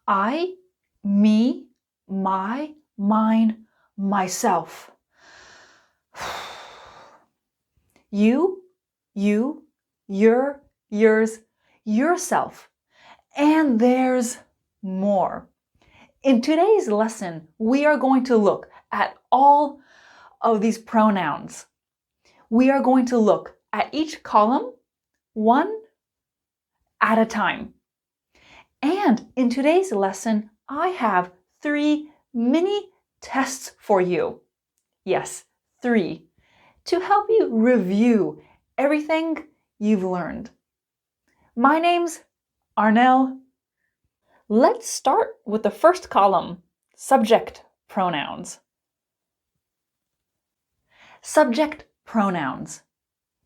I, me, my, mine, myself. You, your, yours, yourself. And there's more. In today's lesson, we are going to look at all of these pronouns. We are going to look at each column one at a time. And in today's lesson, I have 3 mini tests for you. Yes, 3, to help you review everything you've learned. My name's Arnell. Let's start with the first column, subject pronouns. Subject pronouns.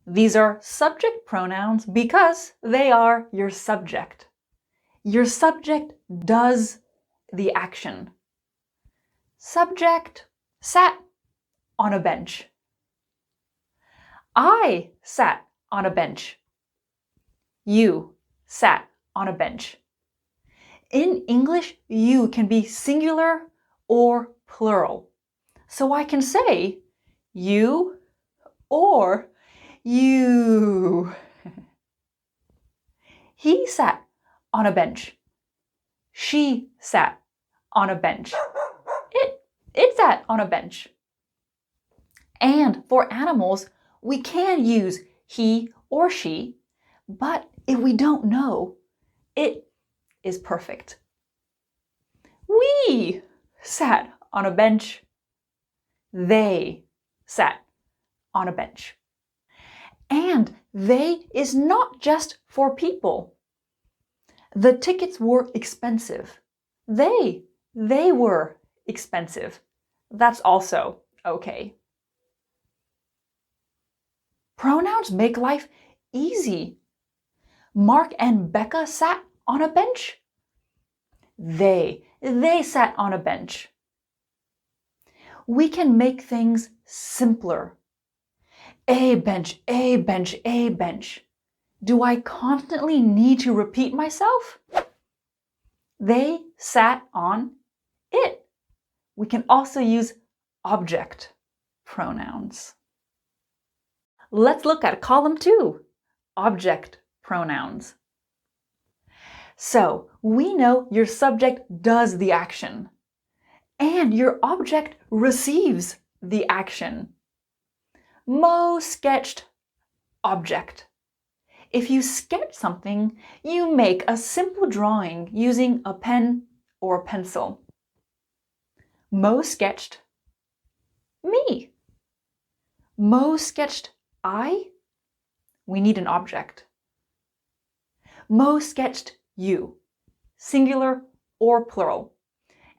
These are subject pronouns because they are your subject. Your subject does the action. Subject sat on a bench. I sat on a bench. You sat on a bench. In English, you can be singular or plural. So I can say you or you. He sat on a bench. She sat on a bench. It sat on a bench. And for animals, we can use he or she, but if we don't know, it is perfect. We sat on a bench. They sat on a bench. And they is not just for people. The tickets were expensive. They were expensive. That's also okay. Pronouns make life easy. Mark and Becca sat on a bench. They sat on a bench. We can make things simpler. A bench, a bench, a bench. Do I constantly need to repeat myself? They sat on it. We can also use object pronouns. Let's look at column 2, object pronouns. So we know your subject does the action and your object receives the action. Mo sketched object. If you sketch something, you make a simple drawing using a pen or a pencil. Mo sketched me. Mo sketched I. We need an object. Mo sketched you, singular or plural.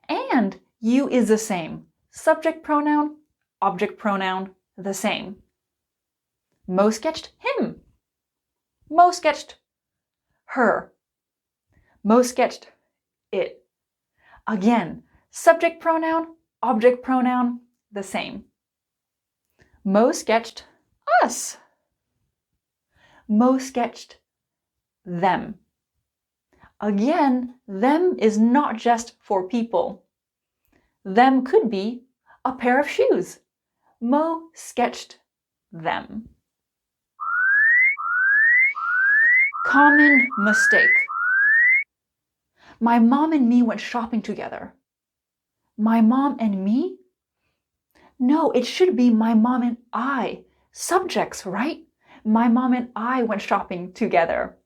And you is the same. Subject pronoun, object pronoun, the same. Mo sketched him. Mo sketched her. Mo sketched it. Again, subject pronoun, object pronoun, the same. Mo sketched us. Mo sketched them. Again, them is not just for people. Them could be a pair of shoes. Mo sketched them. Common mistake. My mom and me went shopping together. My mom and me? No, it should be my mom and I. Subjects, right? My mom and I went shopping together.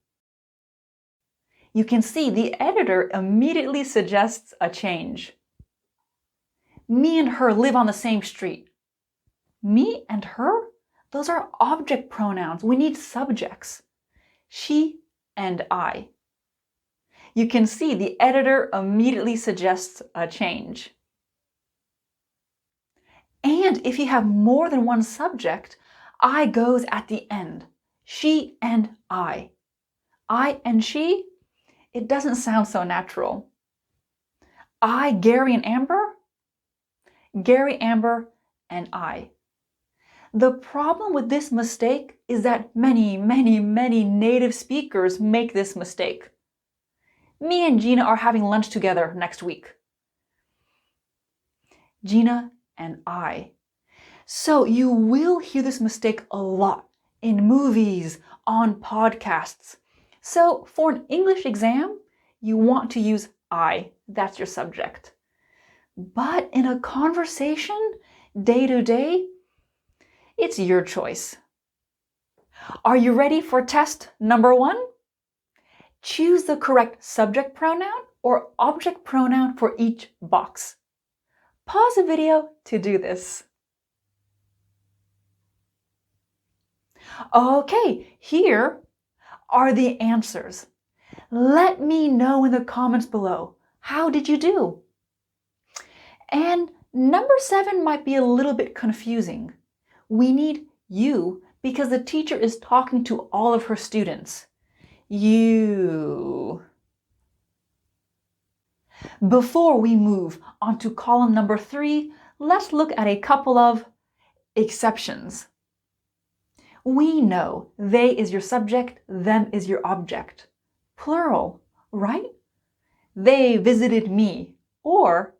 You can see the editor immediately suggests a change. Me and her live on the same street. Me and her? Those are object pronouns. We need subjects. She and I. You can see the editor immediately suggests a change. And if you have more than one subject, I goes at the end. She and I. I and she? It doesn't sound so natural. I, Gary and Amber? Gary, Amber, and I. The problem with this mistake is that many native speakers make this mistake. Me and Gina are having lunch together next week. Gina and I. So you will hear this mistake a lot in movies, on podcasts. So for an English exam, you want to use I. That's your subject. But in a conversation, day to day, it's your choice. Are you ready for test number 1? Choose the correct subject pronoun or object pronoun for each box. Pause the video to do this. Okay, here are the answers. Let me know in the comments below. How did you do? And number 7 might be a little bit confusing. We need you because the teacher is talking to all of her students. You. Before we move on to column number 3, let's look at a couple of exceptions. We know they is your subject, them is your object. Plural, right? They visited me, or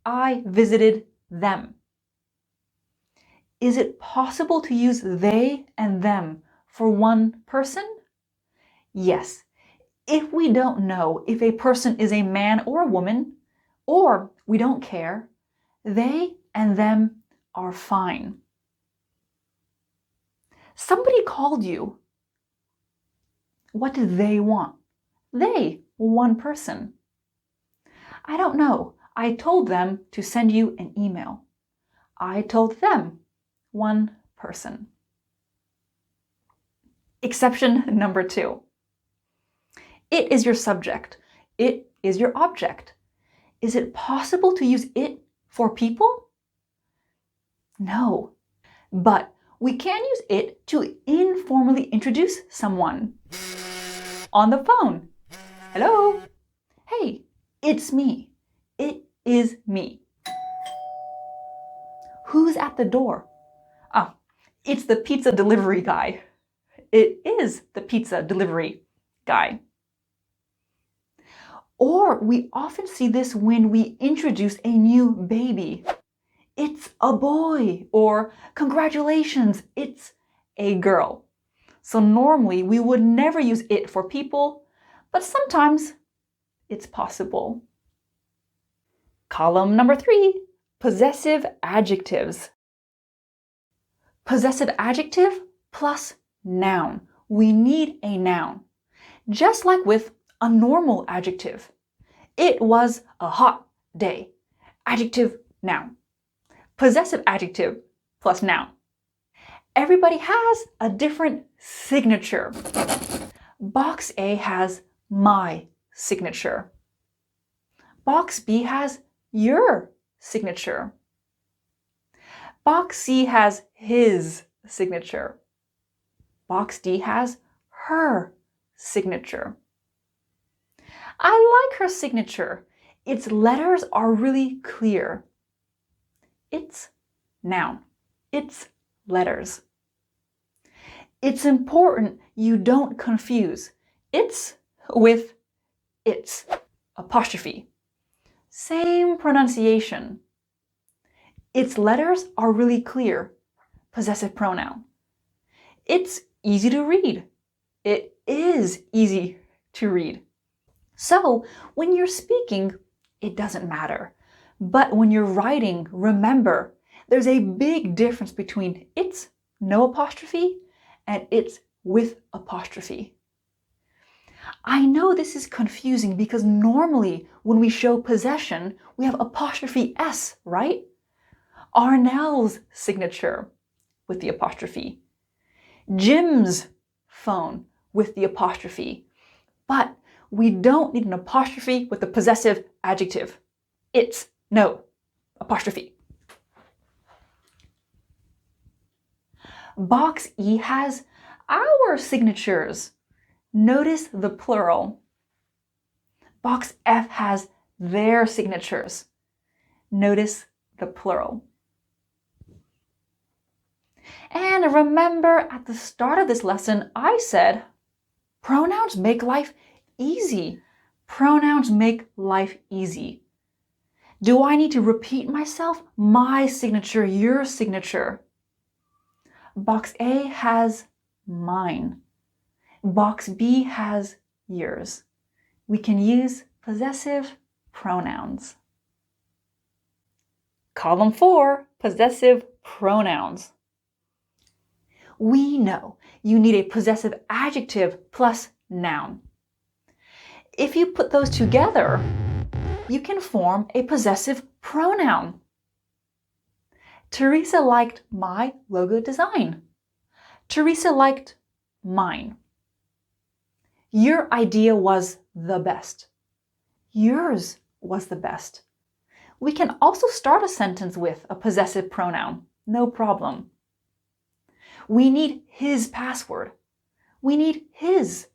I visited them. Is it possible to use they and them for one person? Yes, if we don't know if a person is a man or a woman, or we don't care, they and them are fine. Somebody called you. What did they want? They, one person. I don't know. I told them to send you an email. I told them, one person. Exception number 2. It is your subject. It is your object. Is it possible to use it for people? No, but we can use it to informally introduce someone. On the phone. Hello? Hey, it's me. It is me. Who's at the door? It's the pizza delivery guy. It is the pizza delivery guy. Or we often see this when we introduce a new baby. It's a boy, or congratulations, it's a girl. So normally we would never use it for people, but sometimes it's possible. Column number 3, possessive adjectives. Possessive adjective plus noun. We need a noun. Just like with a normal adjective. It was a hot day. Adjective, noun. Possessive adjective plus noun. Everybody has a different signature. Box A has my signature. Box B has your signature. Box C has his signature. Box D has her signature. I like her signature. Its letters are really clear. It's noun. It's letters. It's important you don't confuse it's with its, apostrophe. Same pronunciation. Its letters are really clear, possessive pronoun. It's easy to read. It is easy to read. So when you're speaking, it doesn't matter. But when you're writing, remember, there's a big difference between it's no apostrophe and it's with apostrophe. I know this is confusing because normally when we show possession, we have apostrophe S, right? Arnell's signature with the apostrophe. Jim's phone with the apostrophe. But we don't need an apostrophe with the possessive adjective. It's no apostrophe. Box E has our signatures. Notice the plural. Box F has their signatures. Notice the plural. And remember, at the start of this lesson, I said pronouns make life easy. Pronouns make life easy. Do I need to repeat myself? My signature, your signature. Box A has mine. Box B has yours. We can use possessive pronouns. Column 4, possessive pronouns. We know you need a possessive adjective plus noun. If you put those together, you can form a possessive pronoun. Teresa liked my logo design. Teresa liked mine. Your idea was the best. Yours was the best. We can also start a sentence with a possessive pronoun, no problem. We need his password. We need his.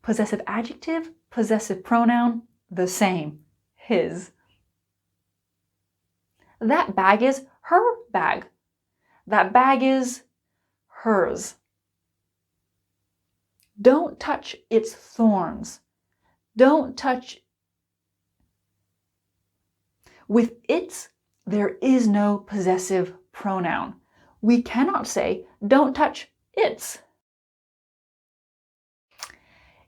Possessive adjective, possessive pronoun, the same, his. That bag is her bag. That bag is hers. Don't touch its thorns. Don't touch. With its, there is no possessive pronoun. We cannot say, don't touch its.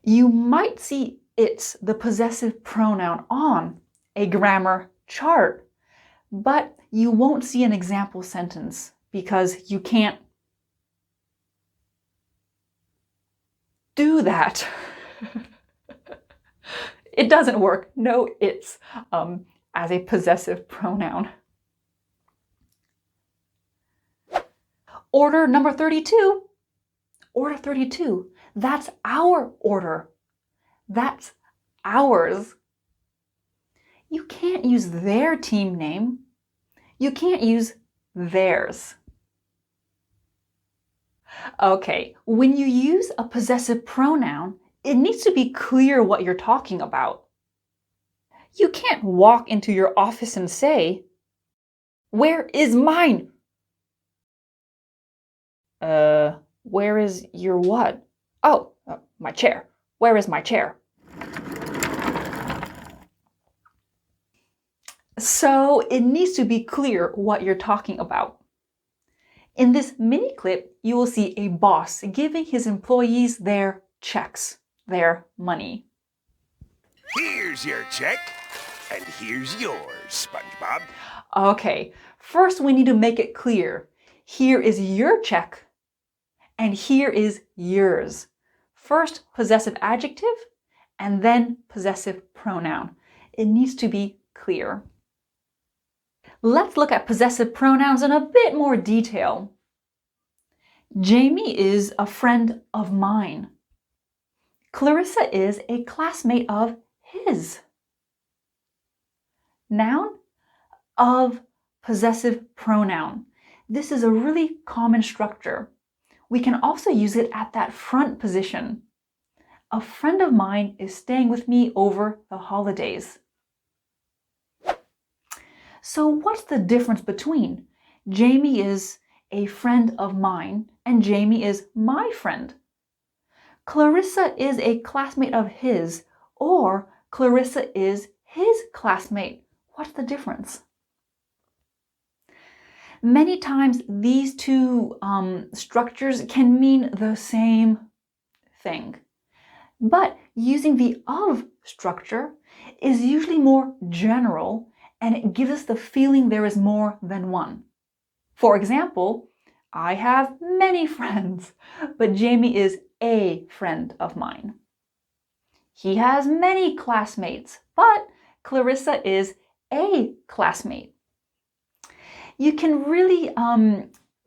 You might see its, the possessive pronoun, on a grammar chart, but you won't see an example sentence because you can't do that. It doesn't work. No its as a possessive pronoun. Order number 32. Order 32. That's our order. That's ours. You can't use their team name. You can't use theirs. Okay, when you use a possessive pronoun, it needs to be clear what you're talking about. You can't walk into your office and say, "Where is mine?" Where is your what? Oh, my chair. Where is my chair? So it needs to be clear what you're talking about. In this mini clip, you will see a boss giving his employees their checks, their money. Here's your check, and here's yours, SpongeBob. Okay, first we need to make it clear. Here is your check, and here is yours. First possessive adjective, and then possessive pronoun. It needs to be clear. Let's look at possessive pronouns in a bit more detail. Jamie is a friend of mine. Clarissa is a classmate of his. Noun of possessive pronoun. This is a really common structure. We can also use it at that front position. A friend of mine is staying with me over the holidays. So what's the difference between Jamie is a friend of mine and Jamie is my friend? Clarissa is a classmate of his, or Clarissa is his classmate. What's the difference? Many times these two structures can mean the same thing, but using the of structure is usually more general and it gives us the feeling there is more than one. For example, I have many friends, but Jamie is a friend of mine. He has many classmates, but Clarissa is a classmate. You can really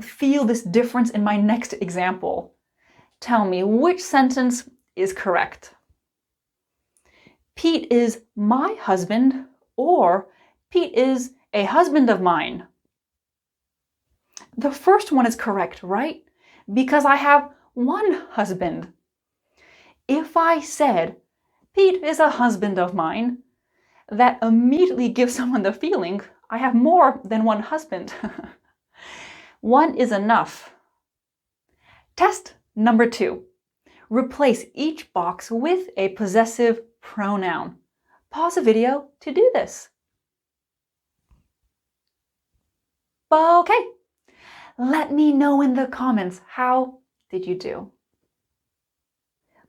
feel this difference in my next example. Tell me, which sentence is correct? Pete is my husband, or Pete is a husband of mine. The first one is correct, right? Because I have one husband. If I said, Pete is a husband of mine, that immediately gives someone the feeling I have more than one husband. One is enough. Test number 2. Replace each box with a possessive pronoun. Pause the video to do this. Okay, let me know in the comments, how did you do?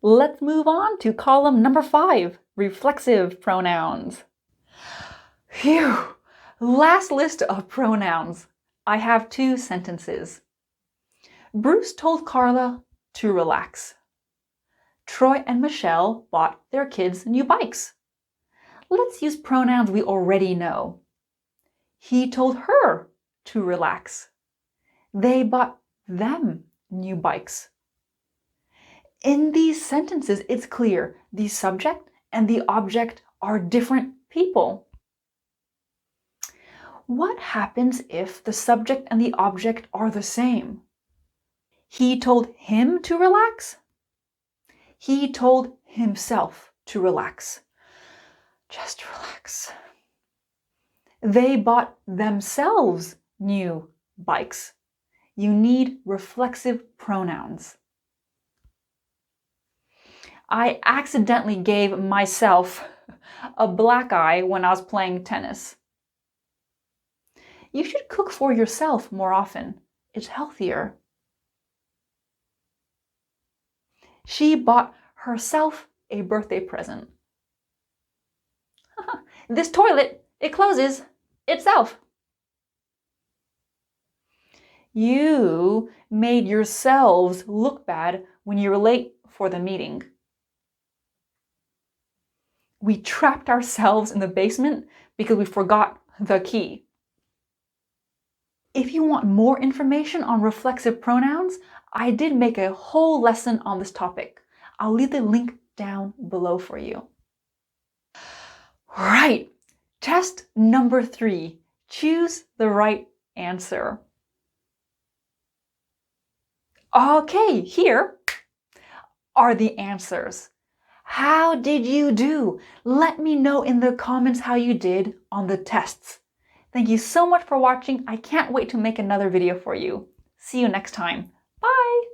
Let's move on to column number 5, reflexive pronouns. Phew! Last list of pronouns. I have 2 sentences. Bruce told Carla to relax. Troy and Michelle bought their kids new bikes. Let's use pronouns we already know. He told her to relax. They bought them new bikes. In these sentences, it's clear the subject and the object are different people. What happens if the subject and the object are the same? He told him to relax. He told himself to relax. Just relax. They bought themselves new bikes. You need reflexive pronouns. I accidentally gave myself a black eye when I was playing tennis. You should cook for yourself more often. It's healthier. She bought herself a birthday present. This toilet, it closes itself. You made yourselves look bad when you were late for the meeting. We trapped ourselves in the basement because we forgot the key. If you want more information on reflexive pronouns, I did make a whole lesson on this topic. I'll leave the link down below for you. Right, test number 3. Choose the right answer. Okay, here are the answers. How did you do? Let me know in the comments how you did on the tests. Thank you so much for watching. I can't wait to make another video for you. See you next time. Bye!